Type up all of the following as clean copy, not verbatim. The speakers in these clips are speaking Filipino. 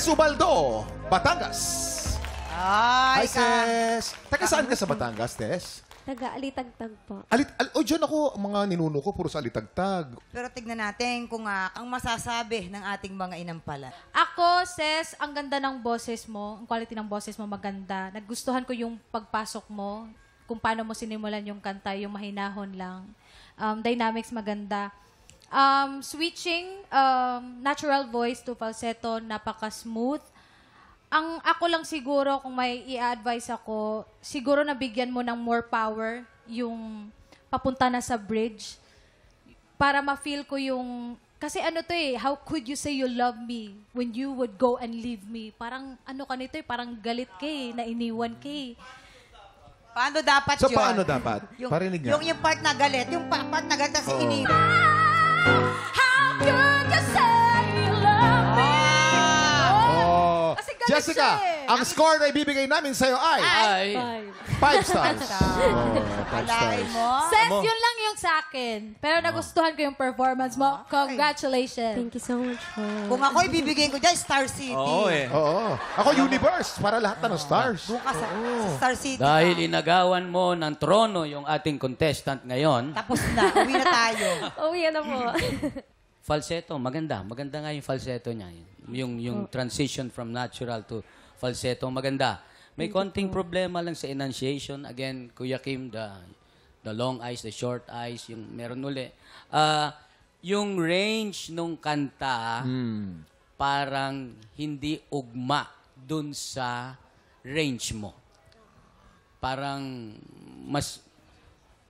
Ubaldo, Batangas. Ay, Hi, Ses. Taga saan ka sa Batangas, Tess? Taga-alitagtag po. Diyan ako, ang mga ninuno ko, puro sa alitagtag. Pero tignan natin kung ang masasabi ng ating mga inampala. Ako, Ses, ang ganda ng boses mo, ang quality ng boses mo maganda. Nagustuhan ko yung pagpasok mo, kung paano mo sinimulan yung kanta, yung mahinahon lang. Dynamics maganda. Switching, natural voice to falsetto, napaka-smooth. Ang ako lang siguro, kung may i-advise ako, siguro nabigyan mo ng more power yung papunta na sa bridge para ma-feel ko yung... Kasi ano to how could you say you love me when you would go and leave me? Parang ano ka nito parang galit ka na iniwan ka Paano dapat So, yun? paano dapat? Parinig nga. Yung part na galit, yung part na galit kasi iniwan. How could you say you love me? Oh. Kasi galit Jessica, siya ang score na ibibigay namin sa'yo ay Ay. 5 stars. Alain mo? Ses, yun lang yung sa akin. Pero nagustuhan ko yung performance mo. Congratulations. Thank you so much po. Kung ako ibibigay ko dyan, Star City. Oo eh. Oo. Ako universe, para lahat na ng stars. Doon ka sa Star City. Dahil inagawan mo ng trono yung ating contestant ngayon, Tapos na, uwi na tayo. Uwi na po. falsetto, maganda. Maganda nga yung falsetto niya. Yung transition from natural to falsetto, maganda. May konting problema lang sa enunciation. Again, Kuya Kim, the long eyes, the short eyes, yung meron uli. Yung range nung kanta, parang hindi ugma dun sa range mo. Parang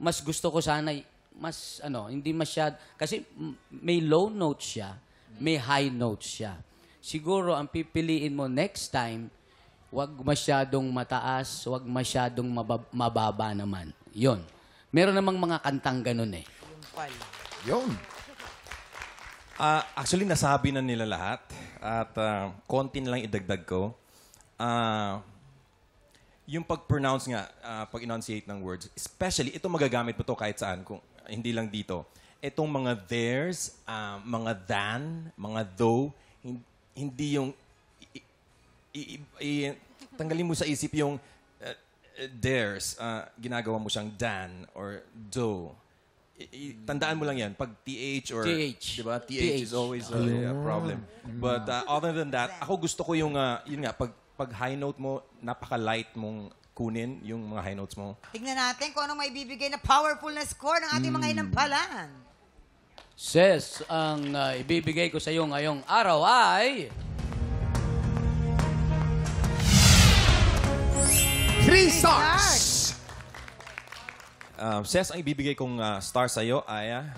mas gusto ko sana hindi masyad kasi may low notes siya, may high notes siya. Siguro ang pipiliin mo next time, wag masyadong mataas, wag masyadong mababa naman. 'Yon. Meron namang mga kantang ganun eh. Yun. Actually, nasabi na nila lahat. At konti na lang idagdag ko. Yung pag-pronounce nga, pag-enunciate ng words, especially, ito magagamit mo to kahit saan, kung hindi lang dito. Itong mga theirs, mga than, mga though, hindi yung... tanggalin mo sa isip yung theirs, ginagawa mo siyang than or though. Tandaan mo lang yan. Pag TH or... TH. Diba? TH is always a problem. But other than that, ako gusto ko yung... yun nga, pag high note mo, napaka-light mong kunin yung mga high notes mo. Tignan natin kung anong maibibigay na powerful na score ng ating mga inampalan. Ses, ang ibibigay ko sa iyo ngayong araw ay... 3 stars. Ses, ang ibibigay kong star sa'yo ay...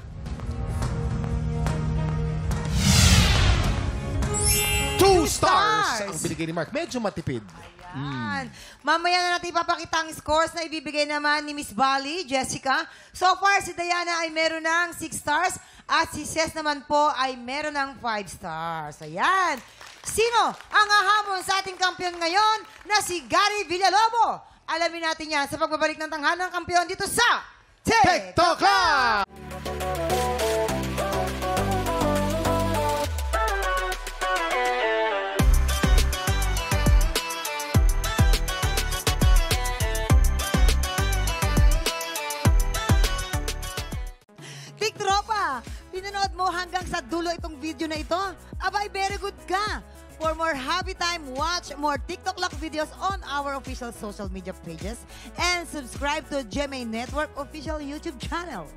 2 stars. Ang binigay ni Mark. Medyo matipid. Ayan. Mamaya na natin ipapakita ang scores na ibibigay naman ni Miss Bali, Jessica. So far, si Diana ay meron ng 6 stars at si Ses naman po ay meron ng 5 stars. Ayan. Sino ang hahamon sa ating kampiyon ngayon na si Gary Villalobo? Alamin natin yan sa pagbabalik ng tanghalang kampiyon dito sa TikTok Club! Tropa, pinanood mo hanggang sa dulo itong video na ito? Abay, very good ka! For more happy time, watch more TikTok Lock videos on our official social media pages and subscribe to GMA Network official YouTube channel.